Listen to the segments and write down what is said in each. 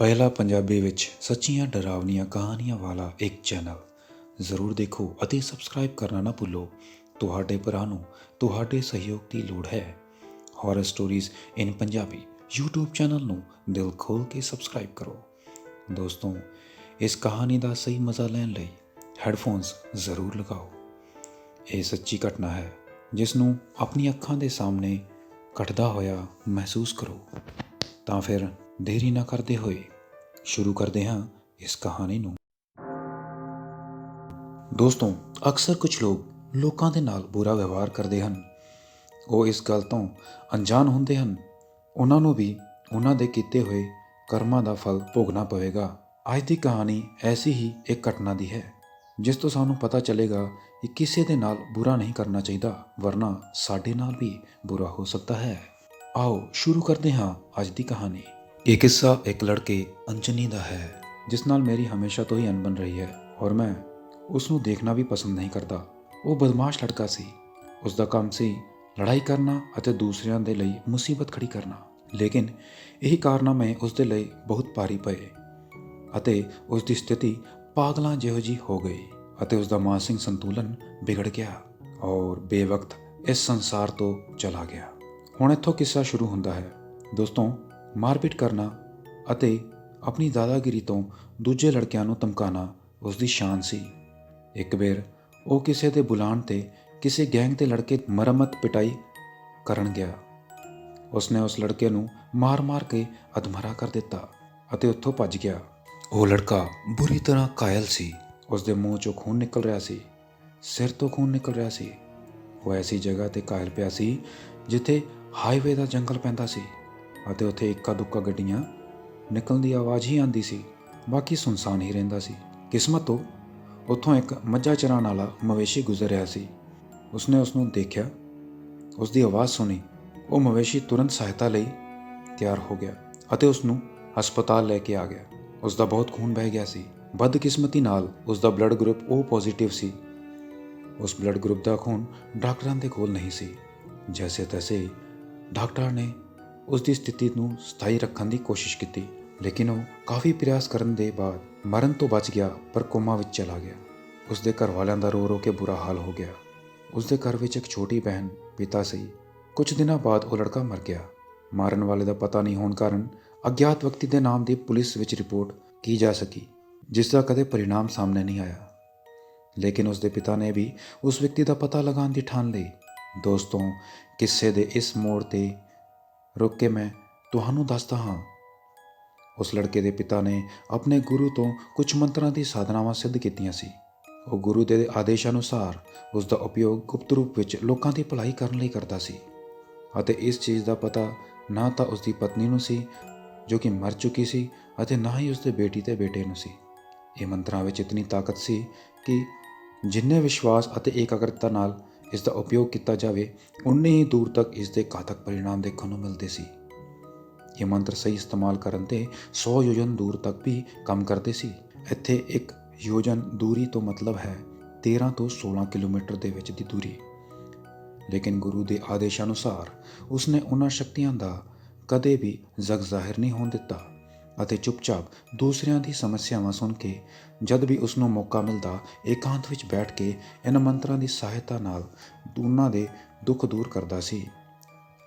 ਪਹਿਲਾ ਪੰਜਾਬੀ ਵਿੱਚ ਸੱਚੀਆਂ ਡਰਾਵਨੀਆਂ ਕਹਾਣੀਆਂ ਵਾਲਾ ਇੱਕ ਚੈਨਲ ਜ਼ਰੂਰ ਦੇਖੋ ਅਤੇ ਸਬਸਕ੍ਰਾਈਬ ਕਰਨਾ ਨਾ ਭੁੱਲੋ। ਤੁਹਾਡੇ ਭਰਾ ਨੂੰ ਤੁਹਾਡੇ ਸਹਿਯੋਗ ਦੀ ਲੋੜ ਹੈ। ਹੌਰਰ ਸਟੋਰੀਜ਼ ਇਨ ਪੰਜਾਬੀ YouTube ਚੈਨਲ ਨੂੰ ਦਿਲ ਖੋਲ ਕੇ ਸਬਸਕ੍ਰਾਈਬ ਕਰੋ। ਦੋਸਤੋ, ਇਸ ਕਹਾਣੀ ਦਾ ਸਹੀ ਮਜ਼ਾ ਲੈਣ ਲਈ ਹੈੱਡਫੋਨਸ ਜ਼ਰੂਰ ਲਗਾਓ। ਇਹ ਸੱਚੀ ਘਟਨਾ ਹੈ ਜਿਸ ਨੂੰ ਆਪਣੀ ਅੱਖਾਂ ਦੇ ਸਾਹਮਣੇ ਘਟਦਾ ਹੋਇਆ ਮਹਿਸੂਸ ਕਰੋ। ਤਾਂ ਫਿਰ ਦੇਰੀ ਨਾ ਕਰਦੇ ਹੋਏ ਸ਼ੁਰੂ ਕਰਦੇ ਹਾਂ ਇਸ ਕਹਾਣੀ ਨੂੰ। ਦੋਸਤੋ, ਅਕਸਰ ਕੁਝ ਲੋਕ ਲੋਕਾਂ ਦੇ ਨਾਲ ਬੁਰਾ ਵਿਵਹਾਰ ਕਰਦੇ ਹਨ। ਉਹ ਇਸ ਗੱਲ ਤੋਂ ਅਣਜਾਣ ਹੁੰਦੇ ਹਨ ਉਹਨਾਂ ਨੂੰ ਵੀ ਉਹਨਾਂ ਦੇ ਕੀਤੇ ਹੋਏ ਕਰਮਾਂ ਦਾ ਫਲ ਭੋਗਣਾ ਪਵੇਗਾ। ਅੱਜ ਦੀ ਕਹਾਣੀ ਐਸੀ ਹੀ ਇੱਕ ਘਟਨਾ ਦੀ ਹੈ ਜਿਸ ਤੋਂ ਸਾਨੂੰ ਪਤਾ ਚੱਲੇਗਾ ਕਿ ਕਿਸੇ ਦੇ ਨਾਲ ਬੁਰਾ ਨਹੀਂ ਕਰਨਾ ਚਾਹੀਦਾ, ਵਰਨਾ ਸਾਡੇ ਨਾਲ ਵੀ ਬੁਰਾ ਹੋ ਸਕਦਾ ਹੈ। ਆਓ ਸ਼ੁਰੂ ਕਰਦੇ ਹਾਂ ਅੱਜ ਦੀ ਕਹਾਣੀ। ਇਹ ਕਿੱਸਾ ਇੱਕ ਲੜਕੇ ਅੰਜਨੀ ਦਾ ਹੈ ਜਿਸ ਨਾਲ ਮੇਰੀ ਹਮੇਸ਼ਾ ਤੋਂ ਹੀ ਅਣਬਣ ਰਹੀ ਹੈ ਔਰ ਮੈਂ ਉਸ ਨੂੰ ਦੇਖਣਾ ਵੀ ਪਸੰਦ ਨਹੀਂ ਕਰਦਾ। ਉਹ ਬਦਮਾਸ਼ ਲੜਕਾ ਸੀ। ਉਸ ਦਾ ਕੰਮ ਸੀ ਲੜਾਈ ਕਰਨਾ ਅਤੇ ਦੂਸਰਿਆਂ ਦੇ ਲਈ ਮੁਸੀਬਤ ਖੜੀ ਕਰਨਾ। ਲੇਕਿਨ ਇਹੀ ਕਾਰਨਾਮੇ ਉਸ ਦੇ ਲਈ ਬਹੁਤ ਭਾਰੀ ਪਏ ਅਤੇ ਉਸ ਦੀ ਸਥਿਤੀ ਪਾਗਲਾਂ ਜਿਹੋ ਜਿਹੀ ਹੋ ਗਈ ਅਤੇ ਉਸ ਦਾ ਮਾਨਸਿਕ ਸੰਤੁਲਨ ਵਿਗੜ ਗਿਆ ਔਰ ਬੇਵਕਤ ਇਸ ਸੰਸਾਰ ਤੋਂ ਚਲਾ ਗਿਆ। ਹੁਣ ਇੱਥੋਂ ਕਿੱਸਾ ਸ਼ੁਰੂ ਹੁੰਦਾ ਹੈ। ਦੋਸਤੋ, ਮਾਰਪੀਟ ਕਰਨਾ ਅਤੇ ਆਪਣੀ ਦਾਦਾਗਿਰੀ ਤੋਂ ਦੂਜੇ ਲੜਕਿਆਂ ਨੂੰ ਧਮਕਾਉਣਾ ਉਸ ਦੀ ਸ਼ਾਨ ਸੀ। ਇੱਕ ਵਾਰ ਉਹ ਕਿਸੇ ਦੇ ਬੁਲਾਉਣ 'ਤੇ ਕਿਸੇ ਗੈਂਗ ਦੇ ਲੜਕੇ ਮਰਮਤ ਪਿਟਾਈ ਕਰਨ ਗਿਆ। ਉਸਨੇ ਉਸ ਲੜਕੇ ਨੂੰ ਮਾਰ-ਮਾਰ ਕੇ ਅਧਮਰਾ ਕਰ ਦਿੱਤਾ ਅਤੇ ਉੱਥੋਂ ਭੱਜ ਗਿਆ। ਉਹ ਲੜਕਾ ਬੁਰੀ ਤਰ੍ਹਾਂ ਘਾਇਲ ਸੀ। ਉਸ ਦੇ ਮੂੰਹ 'ਚੋਂ ਖੂਨ ਨਿਕਲ ਰਿਹਾ ਸੀ, ਸਿਰ ਤੋਂ ਖੂਨ ਨਿਕਲ ਰਿਹਾ ਸੀ। ਉਹ ਐਸੀ ਜਗ੍ਹਾ 'ਤੇ ਘਾਇਲ ਪਿਆ ਸੀ ਜਿੱਥੇ ਹਾਈਵੇ ਦਾ ਜੰਗਲ ਪੈਂਦਾ ਸੀ ਅਤੇ ਉੱਥੇ ਇੱਕਾ ਦੁੱਕਾ ਗੱਡੀਆਂ ਨਿਕਲਣ ਦੀ ਆਵਾਜ਼ ਹੀ ਆਉਂਦੀ ਸੀ। ਬਾਕੀ ਸੁਨਸਾਨ ਹੀ ਰਹਿੰਦਾ ਸੀ। ਕਿਸਮਤ ਤੋਂ ਉੱਥੋਂ ਇੱਕ ਮੱਝਾਂ ਚਰਾਉਣ ਵਾਲਾ ਮਵੇਸ਼ੀ ਗੁਜ਼ਰ ਰਿਹਾ ਸੀ। ਉਸਨੇ ਉਸ ਨੂੰ ਦੇਖਿਆ, ਉਸ ਦੀ ਆਵਾਜ਼ ਸੁਣੀ। ਉਹ ਮਵੇਸ਼ੀ ਤੁਰੰਤ ਸਹਾਇਤਾ ਲਈ ਤਿਆਰ ਹੋ ਗਿਆ ਅਤੇ ਉਸ ਨੂੰ ਹਸਪਤਾਲ ਲੈ ਕੇ ਆ ਗਿਆ। ਉਸ ਦਾ ਬਹੁਤ ਖੂਨ ਵਹਿ ਗਿਆ ਸੀ। ਬਦਕਿਸਮਤੀ ਨਾਲ ਉਸ ਦਾ ਬਲੱਡ ਗਰੁੱਪ O ਪੋਜ਼ੀਟਿਵ ਸੀ। ਉਸ ਬਲੱਡ ਗਰੁੱਪ ਦਾ ਖੂਨ ਡਾਕਟਰਾਂ ਦੇ ਕੋਲ ਨਹੀਂ ਸੀ। ਜੈਸੇ ਤੈਸੇ ਡਾਕਟਰਾਂ ਨੇ ਉਸ ਦੀ ਸਥਿਤੀ ਨੂੰ ਸਥਾਈ ਰੱਖਣ ਦੀ ਕੋਸ਼ਿਸ਼ ਕੀਤੀ, ਲੇਕਿਨ ਉਹ ਕਾਫੀ ਪ੍ਰਯਾਸ ਕਰਨ ਦੇ ਬਾਅਦ ਮਰਨ ਤੋਂ ਬਚ ਗਿਆ ਪਰ ਕੋਮਾ ਵਿੱਚ ਚਲਾ ਗਿਆ। ਉਸ ਦੇ ਘਰ ਵਾਲਿਆਂ ਦਾ ਰੋ ਰੋ ਕੇ ਬੁਰਾ ਹਾਲ ਹੋ ਗਿਆ। ਉਸ ਦੇ ਘਰ ਵਿੱਚ ਇੱਕ ਛੋਟੀ ਭੈਣ ਪਿਤਾ ਸੀ। ਕੁਝ ਦਿਨਾਂ ਬਾਅਦ ਉਹ ਲੜਕਾ ਮਰ ਗਿਆ। ਮਾਰਨ ਵਾਲੇ ਦਾ ਪਤਾ ਨਹੀਂ ਹੋਣ ਕਾਰਨ ਅਗਿਆਤ ਵਿਅਕਤੀ ਦੇ ਨਾਮ ਦੀ ਪੁਲਿਸ ਵਿੱਚ ਰਿਪੋਰਟ ਕੀ ਜਾ ਸਕੀ, ਜਿਸ ਦਾ ਕਦੇ ਪਰਿਣਾਮ ਸਾਹਮਣੇ ਨਹੀਂ ਆਇਆ। ਲੇਕਿਨ ਉਸ ਦੇ ਪਿਤਾ ਨੇ ਵੀ ਉਸ ਵਿਅਕਤੀ ਦਾ ਪਤਾ ਲਗਾਉਣ ਦੀ ਠਾਣ ਲਈ। ਦੋਸਤੋ, ਕਿੱਸੇ ਦੇ ਇਸ ਮੋੜ 'ਤੇ ਰੁਕ ਕੇ ਮੈਂ ਤੁਹਾਨੂੰ ਦੱਸਦਾ ਹਾਂ। ਉਸ ਲੜਕੇ ਦੇ ਪਿਤਾ ਨੇ ਆਪਣੇ ਗੁਰੂ ਤੋਂ ਕੁਝ ਮੰਤਰਾਂ ਦੀ ਸਾਧਨਾਵਾਂ ਸਿੱਧ ਕੀਤੀਆਂ ਸੀ। ਉਹ ਗੁਰੂ ਦੇ ਆਦੇਸ਼ ਅਨੁਸਾਰ ਉਸ ਦਾ ਉਪਯੋਗ ਗੁਪਤ ਰੂਪ ਵਿੱਚ ਲੋਕਾਂ ਦੀ ਭਲਾਈ ਕਰਨ ਲਈ ਕਰਦਾ ਸੀ ਅਤੇ ਇਸ ਚੀਜ਼ ਦਾ ਪਤਾ ਨਾ ਤਾਂ ਉਸ ਦੀ ਪਤਨੀ ਨੂੰ ਸੀ ਜੋ ਕਿ ਮਰ ਚੁੱਕੀ ਸੀ ਅਤੇ ਨਾ ਹੀ ਉਸ ਦੇ ਬੇਟੀ ਤੇ ਬੇਟੇ ਨੂੰ ਸੀ। ਇਹ ਮੰਤਰਾਂ ਵਿੱਚ ਇਤਨੀ ਤਾਕਤ ਸੀ ਕਿ ਜਿੰਨੇ ਵਿਸ਼ਵਾਸ ਅਤੇ ਇਕਾਗਰਤਾ ਨਾਲ ਇਸ ਦਾ ਉਪਯੋਗ ਕੀਤਾ ਜਾਵੇ, ਉਨੇ ਹੀ ਦੂਰ ਤੱਕ ਇਸ ਦੇ ਘਾਤਕ ਪਰਿਣਾਮ ਦੇਖਣ ਨੂੰ ਮਿਲਦੇ ਸੀ। ਇਹ ਮੰਤਰ ਸਹੀ ਇਸਤੇਮਾਲ ਕਰਨ 'ਤੇ 100 ਯੋਜਨ ਦੂਰ ਤੱਕ ਵੀ ਕੰਮ ਕਰਦੇ ਸੀ। ਇੱਥੇ ਇੱਕ ਯੋਜਨ ਦੂਰੀ ਤੋਂ ਮਤਲਬ ਹੈ 13 ਤੋਂ 16 ਕਿਲੋਮੀਟਰ ਦੇ ਵਿੱਚ ਦੀ ਦੂਰੀ। ਲੇਕਿਨ ਗੁਰੂ ਦੇ ਆਦੇਸ਼ ਅਨੁਸਾਰ ਉਸਨੇ ਉਹਨਾਂ ਸ਼ਕਤੀਆਂ ਦਾ ਕਦੇ ਵੀ ਜ਼ਗ ਜ਼ਾਹਿਰ ਨਹੀਂ ਹੋਣ ਦਿੱਤਾ ਅਤੇ ਚੁੱਪਚਾਪ ਦੂਸਰਿਆਂ ਦੀ ਸਮੱਸਿਆਵਾਂ ਸੁਣ ਕੇ ਜਦ ਵੀ ਉਸ ਨੂੰ ਮੌਕਾ ਮਿਲਦਾ ਇਕਾਂਤ ਵਿੱਚ ਬੈਠ ਕੇ ਇਹਨਾਂ ਮੰਤਰਾਂ ਦੀ ਸਹਾਇਤਾ ਨਾਲ ਉਹਨਾਂ ਦੇ ਦੁੱਖ ਦੂਰ ਕਰਦਾ ਸੀ।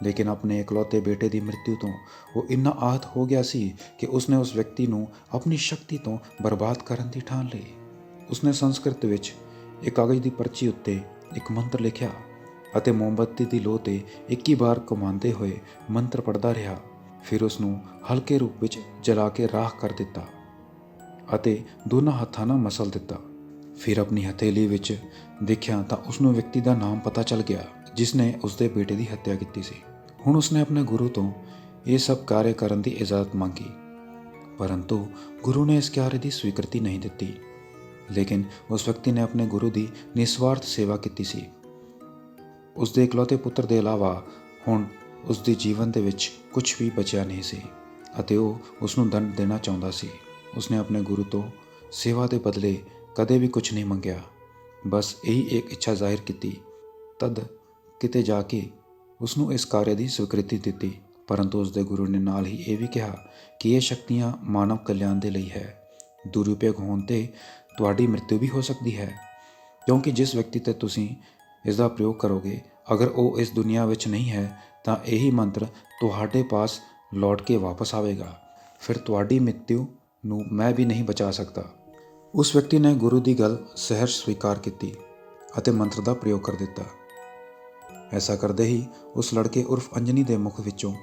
ਲੇਕਿਨ ਆਪਣੇ ਇਕਲੌਤੇ ਬੇਟੇ ਦੀ ਮ੍ਰਿਤਿੂ ਤੋਂ ਉਹ ਇੰਨਾ ਆਹਤ ਹੋ ਗਿਆ ਸੀ ਕਿ ਉਸਨੇ ਉਸ ਵਿਅਕਤੀ ਨੂੰ ਆਪਣੀ ਸ਼ਕਤੀ ਤੋਂ ਬਰਬਾਦ ਕਰਨ ਦੀ ਠਾਣ ਲਈ। ਉਸਨੇ ਸੰਸਕ੍ਰਿਤ ਵਿੱਚ ਇੱਕ ਕਾਗਜ਼ ਦੀ ਪਰਚੀ ਉੱਤੇ ਇੱਕ ਮੰਤਰ ਲਿਖਿਆ ਅਤੇ ਮੋਮਬੱਤੀ ਦੀ ਲੋਅ 'ਤੇ 21 ਵਾਰ ਘੁਮਾਉਂਦੇ ਹੋਏ ਮੰਤਰ ਪੜ੍ਹਦਾ ਰਿਹਾ। ਫਿਰ ਉਸ ਨੂੰ ਹਲਕੇ ਰੂਪ ਵਿੱਚ ਜਲਾ ਕੇ ਰਾਖ ਕਰ ਦਿੱਤਾ ਅਤੇ ਦੋਨਾਂ ਹੱਥਾਂ ਨਾਲ ਮਸਲ ਦਿੱਤਾ। ਫਿਰ ਆਪਣੀ ਹਥੇਲੀ ਵਿੱਚ ਦੇਖਿਆ ਤਾਂ ਉਸ ਨੂੰ ਵਿਅਕਤੀ ਦਾ ਨਾਮ ਪਤਾ ਚੱਲ ਗਿਆ ਜਿਸ ਨੇ ਉਸ ਦੇ ਬੇਟੇ ਦੀ ਹੱਤਿਆ ਕੀਤੀ ਸੀ। ਹੁਣ ਉਸਨੇ ਆਪਣੇ ਗੁਰੂ ਤੋਂ ਇਹ ਸਭ ਕਾਰਜ ਕਰਨ ਦੀ ਇਜਾਜ਼ਤ ਮੰਗੀ, ਪਰੰਤੂ ਗੁਰੂ ਨੇ ਇਸ ਕਾਰਜ ਦੀ ਸਵੀਕ੍ਰਿਤੀ ਨਹੀਂ ਦਿੱਤੀ। ਲੇਕਿਨ ਉਸ ਵਿਅਕਤੀ ਨੇ ਆਪਣੇ ਗੁਰੂ ਦੀ ਨਿਸਵਾਰਥ ਸੇਵਾ ਕੀਤੀ ਸੀ। ਉਸ ਦੇ ਇਕਲੌਤੇ ਪੁੱਤਰ ਦੇ ਇਲਾਵਾ ਹੁਣ ਉਸ ਦੇ ਜੀਵਨ ਦੇ ਵਿੱਚ ਕੁਝ ਵੀ ਬਚਿਆ ਨਹੀਂ ਸੀ ਅਤੇ ਉਹ ਉਸ ਨੂੰ ਦੰਡ ਦੇਣਾ ਚਾਹੁੰਦਾ ਸੀ। ਉਸਨੇ ਆਪਣੇ ਗੁਰੂ ਤੋਂ ਸੇਵਾ ਦੇ ਬਦਲੇ ਕਦੇ ਵੀ ਕੁਝ ਨਹੀਂ ਮੰਗਿਆ, ਬਸ ਇਹੀ ਇੱਕ ਇੱਛਾ ਜ਼ਾਹਿਰ ਕੀਤੀ। ਤਦ ਕਿਤੇ ਜਾ ਕੇ ਉਸ ਨੂੰ ਇਸ ਕਾਰਜ ਦੀ ਸਵੀਕ੍ਰਿਤੀ ਦਿੱਤੀ ਪਰੰਤੂ ਉਸ ਦੇ ਗੁਰੂ ਨੇ ਨਾਲ ਹੀ ਇਹ ਵੀ ਕਿਹਾ ਕਿ ਇਹ ਸ਼ਕਤੀਆਂ ਮਾਨਵ ਕਲਿਆਣ ਦੇ ਲਈ ਹੈ। ਦੁਰਉਪਯੋਗ ਹੋਣ 'ਤੇ ਤੁਹਾਡੀ ਮ੍ਰਿਤੂ ਵੀ ਹੋ ਸਕਦੀ ਹੈ, ਕਿਉਂਕਿ ਜਿਸ ਵਿਅਕਤੀ 'ਤੇ ਤੁਸੀਂ ਇਸ ਦਾ ਪ੍ਰਯੋਗ ਕਰੋਗੇ, ਅਗਰ ਉਹ ਇਸ ਦੁਨੀਆ ਵਿੱਚ ਨਹੀਂ ਹੈ ਤਾਂ ਇਹੀ ਮੰਤਰ ਤੁਹਾਡੇ ਪਾਸ ਲੌਟ ਕੇ ਵਾਪਸ ਆਵੇਗਾ। ਫਿਰ ਤੁਹਾਡੀ ਮ੍ਰਿਤੂ ਨੂੰ ਮੈਂ ਵੀ ਨਹੀਂ ਬਚਾ ਸਕਦਾ। ਉਸ ਵਿਅਕਤੀ ਨੇ ਗੁਰੂ ਦੀ ਗੱਲ ਸਹਿਜ ਸਵੀਕਾਰ ਕੀਤੀ ਅਤੇ ਮੰਤਰ ਦਾ ਪ੍ਰਯੋਗ ਕਰ ਦਿੱਤਾ। ਐਸਾ ਕਰਦੇ ਹੀ ਉਸ ਲੜਕੇ ਉਰਫ ਅੰਜਨੀ ਦੇ ਮੁਖ ਵਿੱਚੋਂ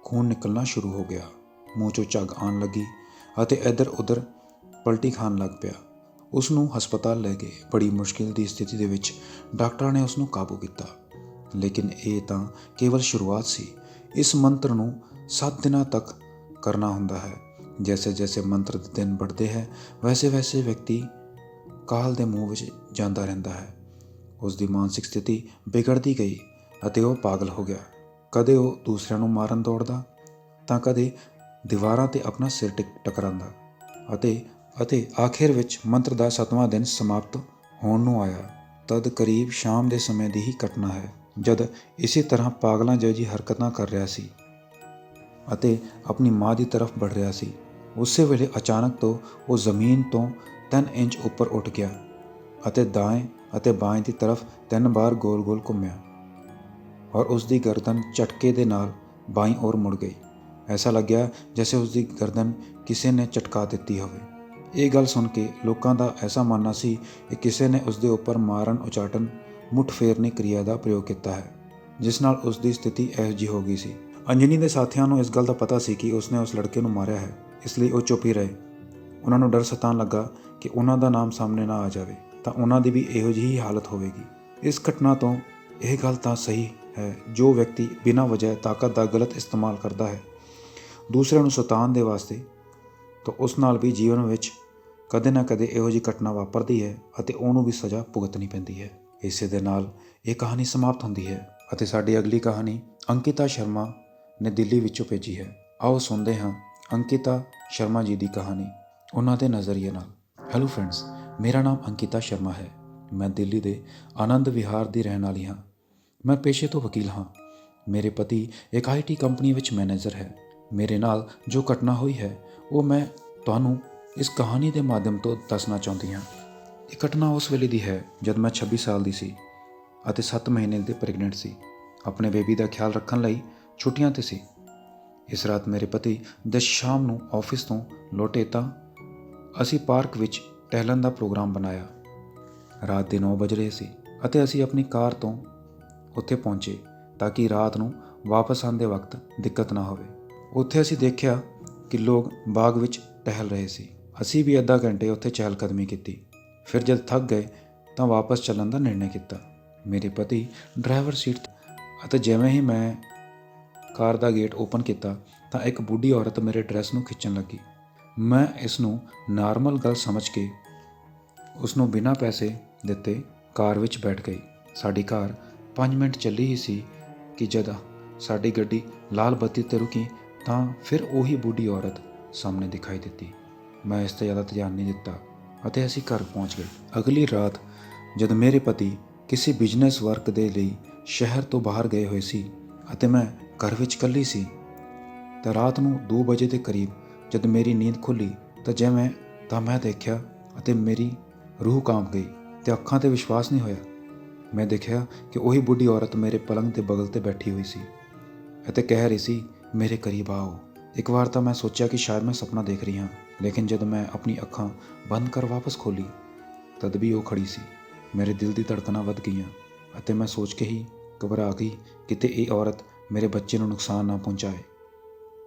ਖੂਨ ਨਿਕਲਣਾ ਸ਼ੁਰੂ ਹੋ ਗਿਆ। ਮੂੰਹ 'ਚੋਂ ਝੱਗ ਆਉਣ ਲੱਗੀ ਅਤੇ ਇੱਧਰ ਉੱਧਰ ਪਲਟੀ ਖਾਣ ਲੱਗ ਪਿਆ। ਉਸ ਨੂੰ ਹਸਪਤਾਲ ਲੈ ਗਏ। ਬੜੀ ਮੁਸ਼ਕਿਲ ਦੀ ਸਥਿਤੀ ਦੇ ਵਿੱਚ ਡਾਕਟਰਾਂ ਨੇ ਉਸ ਨੂੰ ਕਾਬੂ ਕੀਤਾ, ਲੇਕਿਨ ਇਹ ਤਾਂ ਕੇਵਲ ਸ਼ੁਰੂਆਤ ਸੀ। ਇਸ ਮੰਤਰ ਨੂੰ 7 ਦਿਨਾਂ ਤੱਕ ਕਰਨਾ ਹੁੰਦਾ ਹੈ। ਜੈਸੇ ਜੈਸੇ ਮੰਤਰ ਦੇ ਦਿਨ बढ़ते ਹੈ, ਵੈਸੇ ਵੈਸੇ ਵਿਅਕਤੀ ਕਾਲ ਦੇ ਮੂੰਹ ਵਿੱਚ ਜਾਂਦਾ ਰਹਿੰਦਾ ਹੈ। ਉਸ ਦੀ ਮਾਨਸਿਕ ਸਥਿਤੀ ਵਿਗੜਦੀ ਗਈ ਅਤੇ ਉਹ ਪਾਗਲ ਹੋ ਗਿਆ। ਕਦੇ ਉਹ ਦੂਸਰਿਆਂ ਨੂੰ ਮਾਰਨ ਦੌੜਦਾ ਤਾਂ ਕਦੇ ਦੀਵਾਰਾਂ 'ਤੇ ਆਪਣਾ ਸਿਰ ਟਕਰਾਉਂਦਾ ਅਤੇ ਆਖਿਰ ਵਿੱਚ ਮੰਤਰ ਦਾ 7ਵਾਂ ਦਿਨ ਸਮਾਪਤ ਹੋਣ ਨੂੰ ਆਇਆ। ਤਦ ਕਰੀਬ ਸ਼ਾਮ ਦੇ ਸਮੇਂ ਦੀ ਹੀ ਘਟਨਾ ਹੈ, ਜਦ ਇਸੇ ਤਰ੍ਹਾਂ ਪਾਗਲਾਂ ਜਿਹੀ ਹਰਕਤਾਂ ਕਰ ਰਿਹਾ ਸੀ ਅਤੇ ਆਪਣੀ ਮਾਂ ਦੀ ਤਰਫ ਵੜ ਰਿਹਾ ਸੀ। ਉਸੇ ਵੇਲੇ ਅਚਾਨਕ ਤੋਂ ਉਹ ਜ਼ਮੀਨ ਤੋਂ 3 ਇੰਚ ਉੱਪਰ ਉੱਠ ਗਿਆ ਅਤੇ ਦਾएं ਅਤੇ ਬਾएं ਦੀ ਤਰਫ 3 ਵਾਰ ਗੋਲ-ਗੋਲ ਘੁੰਮਿਆ ਔਰ ਉਸ ਦੀ ਗਰਦਨ ਝਟਕੇ ਦੇ ਨਾਲ ਬਾਈਂ ओर ਮੁੜ ਗਈ। ਐਸਾ ਲੱਗਿਆ ਜਿਵੇਂ ਉਸ ਦੀ ਗਰਦਨ ਕਿਸੇ ਨੇ ਝਟਕਾ ਦਿੱਤੀ ਹੋਵੇ। ਇਹ ਗੱਲ ਸੁਣ ਕੇ ਲੋਕਾਂ ਦਾ ਐਸਾ ਮੰਨਣਾ ਸੀ ਕਿ ਕਿਸੇ ਨੇ ਉਸ ਦੇ ਉੱਪਰ ਮਾਰਨ, ਉਚਾਟਨ, ਮੁੱਠ ਫੇਰਨੀ ਕਿਰਿਆ ਦਾ ਪ੍ਰਯੋਗ ਕੀਤਾ ਹੈ, ਜਿਸ ਨਾਲ ਉਸ ਦੀ ਸਥਿਤੀ ਇਹੋ ਜਿਹੀ ਹੋ ਗਈ ਸੀ। ਅੰਜਨੀ ਦੇ ਸਾਥੀਆਂ ਨੂੰ ਇਸ ਗੱਲ ਦਾ ਪਤਾ ਸੀ ਕਿ ਉਸਨੇ ਉਸ ਲੜਕੇ ਨੂੰ ਮਾਰਿਆ ਹੈ, ਇਸ ਲਈ ਉਹ ਚੁੱਪ ਹੀ ਰਹੇ। ਉਹਨਾਂ ਨੂੰ ਡਰ ਸਤਾਉਣ ਲੱਗਾ ਕਿ ਉਹਨਾਂ ਦਾ ਨਾਮ ਸਾਹਮਣੇ ਨਾ ਆ ਜਾਵੇ ਤਾਂ ਉਹਨਾਂ ਦੀ ਵੀ ਇਹੋ ਜਿਹੀ ਹਾਲਤ ਹੋਵੇਗੀ। ਇਸ ਘਟਨਾ ਤੋਂ ਇਹ ਗੱਲ ਤਾਂ ਸਹੀ ਹੈ, ਜੋ ਵਿਅਕਤੀ ਬਿਨਾਂ ਵਜ੍ਹਾ ਤਾਕਤ ਦਾ ਗਲਤ ਇਸਤੇਮਾਲ ਕਰਦਾ ਹੈ ਦੂਸਰਿਆਂ ਨੂੰ ਸਤਾਉਣ ਦੇ ਵਾਸਤੇ, ਤਾਂ ਉਸ ਨਾਲ ਵੀ ਜੀਵਨ ਵਿੱਚ ਕਦੇ ਨਾ ਕਦੇ ਇਹੋ ਜਿਹੀ ਘਟਨਾ ਵਾਪਰਦੀ ਹੈ ਅਤੇ ਉਹਨੂੰ ਵੀ ਸਜ਼ਾ ਭੁਗਤਣੀ ਪੈਂਦੀ ਹੈ। ਇਸੇ ਦੇ ਨਾਲ ਇਹ ਕਹਾਣੀ ਸਮਾਪਤ ਹੁੰਦੀ ਹੈ ਅਤੇ ਸਾਡੀ ਅਗਲੀ ਕਹਾਣੀ ਅੰਕਿਤਾ ਸ਼ਰਮਾ ਨੇ ਦਿੱਲੀ ਵਿੱਚੋਂ ਭੇਜੀ ਹੈ। ਆਓ ਸੁਣਦੇ ਹਾਂ ਅੰਕਿਤਾ ਸ਼ਰਮਾ ਜੀ ਦੀ ਕਹਾਣੀ ਉਹਨਾਂ ਦੇ ਨਜ਼ਰੀਏ ਨਾਲ। ਹੈਲੋ ਫਰੈਂਡਸ, ਮੇਰਾ ਨਾਮ ਅੰਕਿਤਾ ਸ਼ਰਮਾ ਹੈ। ਮੈਂ ਦਿੱਲੀ ਦੇ ਆਨੰਦ ਵਿਹਾਰ ਦੀ ਰਹਿਣ ਵਾਲੀ ਹਾਂ। ਮੈਂ ਪੇਸ਼ੇ ਤੋਂ ਵਕੀਲ ਹਾਂ। ਮੇਰੇ ਪਤੀ ਇੱਕ IT ਕੰਪਨੀ ਵਿੱਚ ਮੈਨੇਜਰ ਹੈ। ਮੇਰੇ ਨਾਲ ਜੋ ਘਟਨਾ ਹੋਈ ਹੈ ਉਹ ਮੈਂ ਤੁਹਾਨੂੰ ਇਸ ਕਹਾਣੀ ਦੇ ਮਾਧਿਅਮ ਤੋਂ ਦੱਸਣਾ ਚਾਹੁੰਦੀ ਹਾਂ। ਇਹ ਘਟਨਾ ਉਸ ਵੇਲੇ ਦੀ ਹੈ ਜਦ ਮੈਂ 26 ਸਾਲ ਦੀ ਸੀ ਅਤੇ 7 ਮਹੀਨੇ ਦੀ ਪ੍ਰੈਗਨੈਂਟ ਸੀ। ਆਪਣੇ ਬੇਬੀ ਦਾ ਖਿਆਲ ਰੱਖਣ ਲਈ ਛੁੱਟੀਆਂ 'ਤੇ ਸੀ। ਇਸ ਰਾਤ ਮੇਰੇ ਪਤੀ ਜਦ ਸ਼ਾਮ ਨੂੰ ਆਫਿਸ ਤੋਂ ਲੌਟੇ ਤਾਂ ਅਸੀਂ ਪਾਰਕ ਵਿੱਚ ਟਹਿਲਣ ਦਾ ਪ੍ਰੋਗਰਾਮ ਬਣਾਇਆ। ਰਾਤ ਦੇ 9 ਵਜ ਰਹੇ ਸੀ ਅਤੇ ਅਸੀਂ ਆਪਣੀ ਕਾਰ ਤੋਂ ਉੱਥੇ ਪਹੁੰਚੇ ਤਾਂ ਕਿ ਰਾਤ ਨੂੰ ਵਾਪਸ ਆਉਂਦੇ ਵਕਤ ਦਿੱਕਤ ਨਾ ਹੋਵੇ। ਉੱਥੇ ਅਸੀਂ ਦੇਖਿਆ ਕਿ ਲੋਕ ਬਾਗ ਵਿੱਚ ਟਹਿਲ ਰਹੇ ਸੀ। ਅਸੀਂ ਵੀ ਅੱਧਾ ਘੰਟੇ ਉੱਥੇ ਚਹਿਲਕਦਮੀ ਕੀਤੀ। ਫਿਰ ਜਦ ਥੱਕ ਗਏ ਤਾਂ ਵਾਪਸ ਚੱਲਣ ਦਾ ਨਿਰਣੇ ਕੀਤਾ। ਮੇਰੇ ਪਤੀ ਡਰਾਈਵਰ ਸੀਟ ਅਤੇ ਜਿਵੇਂ ਹੀ ਮੈਂ ਕਾਰ ਦਾ ਗੇਟ ਓਪਨ ਕੀਤਾ ਤਾਂ ਇੱਕ ਬੁੱਢੀ ਔਰਤ ਮੇਰੇ ਡਰੈਸ ਨੂੰ ਖਿੱਚਣ ਲੱਗੀ। ਮੈਂ ਇਸ ਨੂੰ ਨਾਰਮਲ ਗੱਲ ਸਮਝ ਕੇ ਉਸ ਨੂੰ ਬਿਨਾਂ ਪੈਸੇ ਦਿੱਤੇ ਕਾਰ ਵਿੱਚ ਬੈਠ ਗਈ। ਸਾਡੀ ਕਾਰ 5 ਮਿੰਟ ਚੱਲੀ ਹੀ ਸੀ ਕਿ ਜਦ ਸਾਡੀ ਗੱਡੀ ਲਾਲ ਬੱਤੀ 'ਤੇ ਰੁਕੀ ਤਾਂ ਫਿਰ ਉਹੀ ਬੁੱਢੀ ਔਰਤ ਸਾਹਮਣੇ ਦਿਖਾਈ ਦਿੱਤੀ। ਮੈਂ ਇਸ 'ਤੇ ਜ਼ਿਆਦਾ ਧਿਆਨ ਨਹੀਂ ਦਿੱਤਾ ਅਤੇ ਅਸੀਂ ਘਰ ਪਹੁੰਚ ਗਏ। ਅਗਲੀ ਰਾਤ ਜਦ ਮੇਰੇ ਪਤੀ ਕਿਸੇ ਬਿਜ਼ਨਸ ਵਰਕ ਦੇ ਲਈ ਸ਼ਹਿਰ ਤੋਂ ਬਾਹਰ ਗਏ ਹੋਏ ਸੀ ਅਤੇ ਮੈਂ ਘਰ ਵਿੱਚ ਇਕੱਲੀ ਸੀ ਤਾਂ ਰਾਤ ਨੂੰ 2 ਵਜੇ ਦੇ ਕਰੀਬ ਜਦ ਮੇਰੀ ਨੀਂਦ ਖੁੱਲ੍ਹੀ ਤਾਂ ਮੈਂ ਦੇਖਿਆ ਅਤੇ ਮੇਰੀ ਰੂਹ ਕਾਂਪ ਗਈ ਤੇ ਅੱਖਾਂ 'ਤੇ ਵਿਸ਼ਵਾਸ ਨਹੀਂ ਹੋਇਆ। ਮੈਂ ਦੇਖਿਆ ਕਿ ਉਹੀ ਬੁੱਢੀ ਔਰਤ ਮੇਰੇ ਪਲੰਗ ਦੇ ਬਗਲ 'ਤੇ ਬੈਠੀ ਹੋਈ ਸੀ ਅਤੇ ਕਹਿ ਰਹੀ ਸੀ, ਮੇਰੇ ਕਰੀਬ ਆਓ। ਇੱਕ ਵਾਰ ਤਾਂ ਮੈਂ ਸੋਚਿਆ ਕਿ ਸ਼ਾਇਦ ਮੈਂ ਸੁਪਨਾ ਦੇਖ ਰਹੀ ਹਾਂ, ਲੇਕਿਨ ਜਦ ਮੈਂ ਆਪਣੀ ਅੱਖਾਂ ਬੰਦ ਕਰ ਵਾਪਸ ਖੋਲ੍ਹੀ ਤਦ ਵੀ ਉਹ ਖੜੀ ਸੀ। ਮੇਰੇ ਦਿਲ ਦੀ ਧੜਕਣਾਂ ਵੱਧ ਗਈਆਂ ਅਤੇ ਮੈਂ ਸੋਚ ਕੇ ਹੀ ਘਬਰਾ ਗਈ ਕਿਤੇ ਇਹ ਔਰਤ ਮੇਰੇ ਬੱਚੇ ਨੂੰ ਨੁਕਸਾਨ ਨਾ ਪਹੁੰਚਾਏ।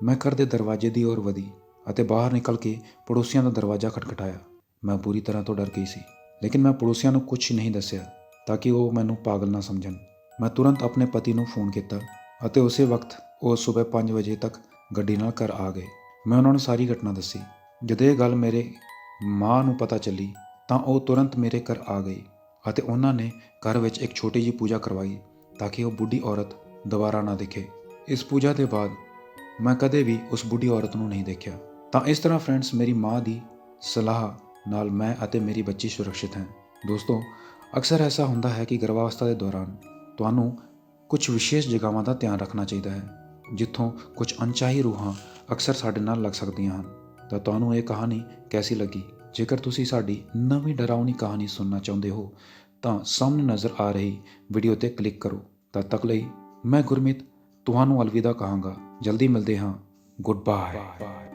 ਮੈਂ ਘਰ ਦੇ ਦਰਵਾਜ਼ੇ ਦੀ ओर ਵਧੀ ਅਤੇ ਬਾਹਰ ਨਿਕਲ ਕੇ ਪੜੋਸੀਆਂ ਦਾ ਦਰਵਾਜ਼ਾ ਖਟਖਟਾਇਆ। ਮੈਂ ਪੂਰੀ ਤਰ੍ਹਾਂ ਤੋਂ ਡਰ ਗਈ ਸੀ, ਲੇਕਿਨ ਮੈਂ ਪੜੋਸੀਆਂ ਨੂੰ ਕੁਝ ਨਹੀਂ ਦੱਸਿਆ ਤਾਂ ਕਿ ਉਹ ਮੈਨੂੰ ਪਾਗਲ ਨਾ ਸਮਝਣ। ਮੈਂ ਤੁਰੰਤ ਆਪਣੇ ਪਤੀ ਨੂੰ ਫੋਨ ਕੀਤਾ ਅਤੇ ਉਸੇ ਵਕਤ ਉਹ ਸਵੇਰ 5 ਵਜੇ ਤੱਕ ਗੱਡੀ ਨਾਲ ਘਰ ਆ ਗਏ। ਮੈਂ ਉਹਨਾਂ ਨੂੰ ਸਾਰੀ ਘਟਨਾ ਦੱਸੀ। ਜਦੋਂ ਇਹ ਗੱਲ ਮੇਰੇ ਮਾਂ ਨੂੰ ਪਤਾ ਚੱਲੀ ਤਾਂ ਉਹ ਤੁਰੰਤ ਮੇਰੇ ਘਰ ਆ ਗਈ ਅਤੇ ਉਹਨਾਂ ਨੇ ਘਰ ਵਿੱਚ ਇੱਕ ਛੋਟੀ ਜਿਹੀ ਪੂਜਾ ਕਰਵਾਈ ਤਾਂ ਕਿ ਉਹ ਬੁੱਢੀ ਔਰਤ ਦੁਬਾਰਾ ਨਾ ਦਿਖੇ। ਇਸ ਪੂਜਾ ਦੇ ਬਾਅਦ ਮੈਂ ਕਦੇ ਵੀ ਉਸ ਬੁੱਢੀ ਔਰਤ ਨੂੰ ਨਹੀਂ ਦੇਖਿਆ। ਤਾਂ ਇਸ ਤਰ੍ਹਾਂ ਫਰੈਂਡਸ, ਮੇਰੀ ਮਾਂ ਦੀ ਸਲਾਹ ਨਾਲ ਮੈਂ ਅਤੇ ਮੇਰੀ ਬੱਚੀ ਸੁਰੱਖਿਅਤ ਹਾਂ। ਦੋਸਤੋ, ਅਕਸਰ ਐਸਾ ਹੁੰਦਾ ਹੈ ਕਿ ਗਰਭ ਅਵਸਥਾ ਦੇ ਦੌਰਾਨ ਤੁਹਾਨੂੰ ਕੁਝ ਵਿਸ਼ੇਸ਼ ਜਗ੍ਹਾਵਾਂ ਦਾ ਧਿਆਨ ਰੱਖਣਾ ਚਾਹੀਦਾ ਹੈ। ਜਿੱਥੋਂ ਕੁਝ ਅਣਚਾਹੀ ਰੂਹਾਂ ਅਕਸਰ ਸਾਡੇ ਨਾਲ ਲੱਗ ਸਕਦੀਆਂ ਹਨ। ਤਾਂ ਤੁਹਾਨੂੰ ਇਹ ਕਹਾਣੀ ਕੈਸੀ ਲੱਗੀ? ਜੇਕਰ ਤੁਸੀਂ ਸਾਡੀ ਨਵੀਂ ਡਰਾਉਣੀ ਕਹਾਣੀ ਸੁਣਨਾ ਚਾਹੁੰਦੇ ਹੋ ਤਾਂ ਸਾਹਮਣੇ ਨਜ਼ਰ ਆ ਰਹੀ ਵੀਡੀਓ ਤੇ ਕਲਿੱਕ ਕਰੋ। ਤਦ ਤੱਕ ਲਈ ਮੈਂ ਗੁਰਮੀਤ ਤੁਹਾਨੂੰ ਅਲਵਿਦਾ ਕਹਾਂਗਾ। ਜਲਦੀ ਮਿਲਦੇ ਹਾਂ। Good bye.